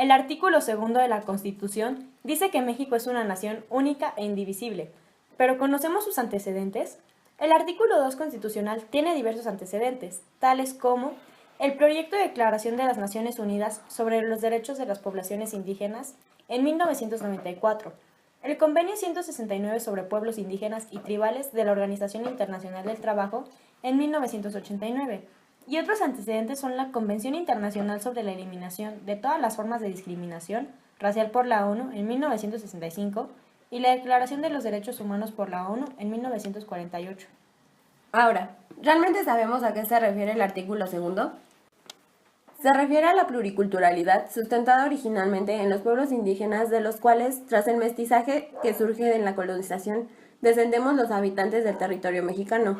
El artículo 2 de la Constitución dice que México es una nación única e indivisible, pero ¿conocemos sus antecedentes? El artículo 2 constitucional tiene diversos antecedentes, tales como el Proyecto de Declaración de las Naciones Unidas sobre los Derechos de las Poblaciones Indígenas en 1994, el Convenio 169 sobre Pueblos Indígenas y Tribales de la Organización Internacional del Trabajo en 1989, y otros antecedentes son la Convención Internacional sobre la Eliminación de todas las formas de discriminación racial por la ONU en 1965 y la Declaración de los Derechos Humanos por la ONU en 1948. Ahora, ¿realmente sabemos a qué se refiere el artículo 2? Se refiere a la pluriculturalidad sustentada originalmente en los pueblos indígenas de los cuales, tras el mestizaje que surge en la colonización, descendemos los habitantes del territorio mexicano.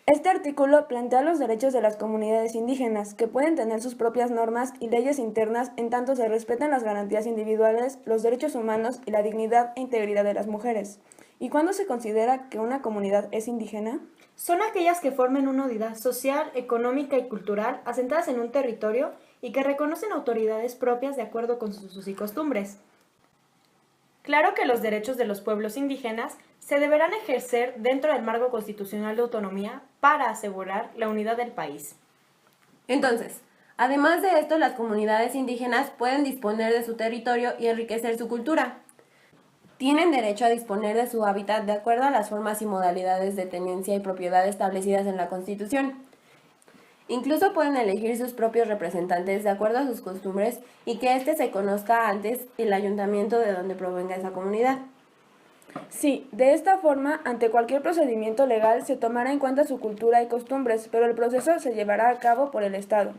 Este artículo plantea los derechos de las comunidades indígenas, que pueden tener sus propias normas y leyes internas en tanto se respeten las garantías individuales, los derechos humanos y la dignidad e integridad de las mujeres. ¿Y cuándo se considera que una comunidad es indígena? Son aquellas que formen una unidad social, económica y cultural asentadas en un territorio y que reconocen autoridades propias de acuerdo con sus usos y costumbres. Claro que los derechos de los pueblos indígenas se deberán ejercer dentro del marco constitucional de autonomía para asegurar la unidad del país. Entonces, además de esto, las comunidades indígenas pueden disponer de su territorio y enriquecer su cultura. Tienen derecho a disponer de su hábitat de acuerdo a las formas y modalidades de tenencia y propiedad establecidas en la Constitución. Incluso pueden elegir sus propios representantes de acuerdo a sus costumbres y que éste se conozca antes el ayuntamiento de donde provenga esa comunidad. Sí, de esta forma, ante cualquier procedimiento legal se tomará en cuenta su cultura y costumbres, pero el proceso se llevará a cabo por el Estado.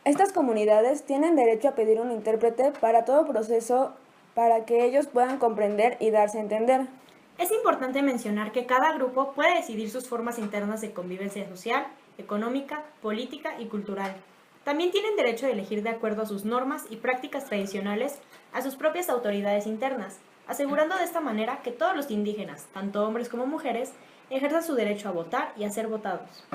Estas comunidades tienen derecho a pedir un intérprete para todo proceso para que ellos puedan comprender y darse a entender. Es importante mencionar que cada grupo puede decidir sus formas internas de convivencia social, económica, política y cultural. También tienen derecho a elegir de acuerdo a sus normas y prácticas tradicionales a sus propias autoridades internas, asegurando de esta manera que todos los indígenas, tanto hombres como mujeres, ejerzan su derecho a votar y a ser votados.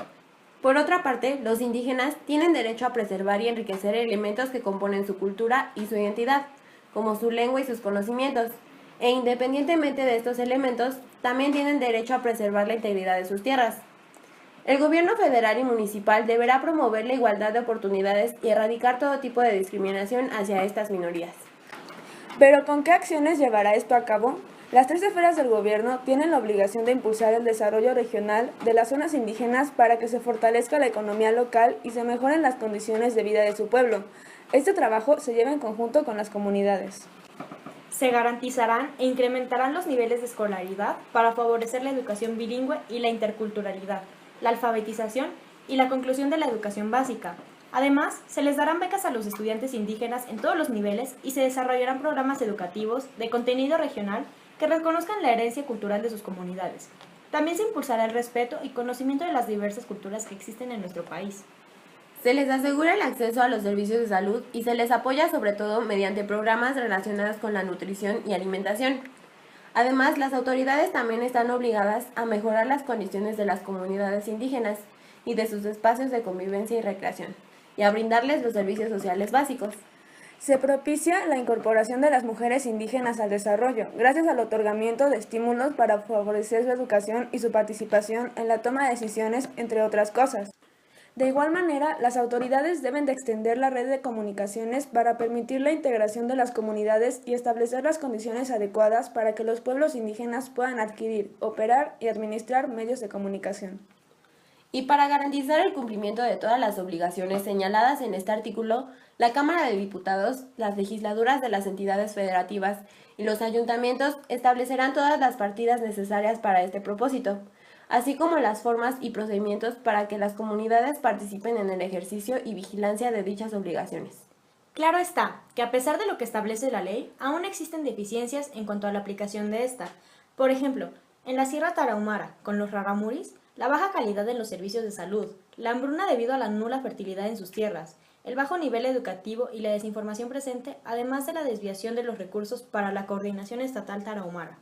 Por otra parte, los indígenas tienen derecho a preservar y enriquecer elementos que componen su cultura y su identidad, como su lengua y sus conocimientos, e independientemente de estos elementos, también tienen derecho a preservar la integridad de sus tierras. El gobierno federal y municipal deberá promover la igualdad de oportunidades y erradicar todo tipo de discriminación hacia estas minorías. ¿Pero con qué acciones llevará esto a cabo? Las tres esferas del gobierno tienen la obligación de impulsar el desarrollo regional de las zonas indígenas para que se fortalezca la economía local y se mejoren las condiciones de vida de su pueblo. Este trabajo se lleva en conjunto con las comunidades. Se garantizarán e incrementarán los niveles de escolaridad para favorecer la educación bilingüe y la interculturalidad, la alfabetización y la conclusión de la educación básica. Además, se les darán becas a los estudiantes indígenas en todos los niveles y se desarrollarán programas educativos de contenido regional que reconozcan la herencia cultural de sus comunidades. También se impulsará el respeto y conocimiento de las diversas culturas que existen en nuestro país. Se les asegura el acceso a los servicios de salud y se les apoya sobre todo mediante programas relacionados con la nutrición y alimentación. Además, las autoridades también están obligadas a mejorar las condiciones de las comunidades indígenas y de sus espacios de convivencia y recreación, y a brindarles los servicios sociales básicos. Se propicia la incorporación de las mujeres indígenas al desarrollo, gracias al otorgamiento de estímulos para favorecer su educación y su participación en la toma de decisiones, entre otras cosas. De igual manera, las autoridades deben de extender la red de comunicaciones para permitir la integración de las comunidades y establecer las condiciones adecuadas para que los pueblos indígenas puedan adquirir, operar y administrar medios de comunicación. Y para garantizar el cumplimiento de todas las obligaciones señaladas en este artículo, la Cámara de Diputados, las legislaturas de las entidades federativas y los ayuntamientos establecerán todas las partidas necesarias para este propósito, así como las formas y procedimientos para que las comunidades participen en el ejercicio y vigilancia de dichas obligaciones. Claro está que a pesar de lo que establece la ley, aún existen deficiencias en cuanto a la aplicación de esta. Por ejemplo, en la Sierra Tarahumara, con los raramuris, la baja calidad en los servicios de salud, la hambruna debido a la nula fertilidad en sus tierras, el bajo nivel educativo y la desinformación presente, además de la desviación de los recursos para la Coordinación Estatal Tarahumara.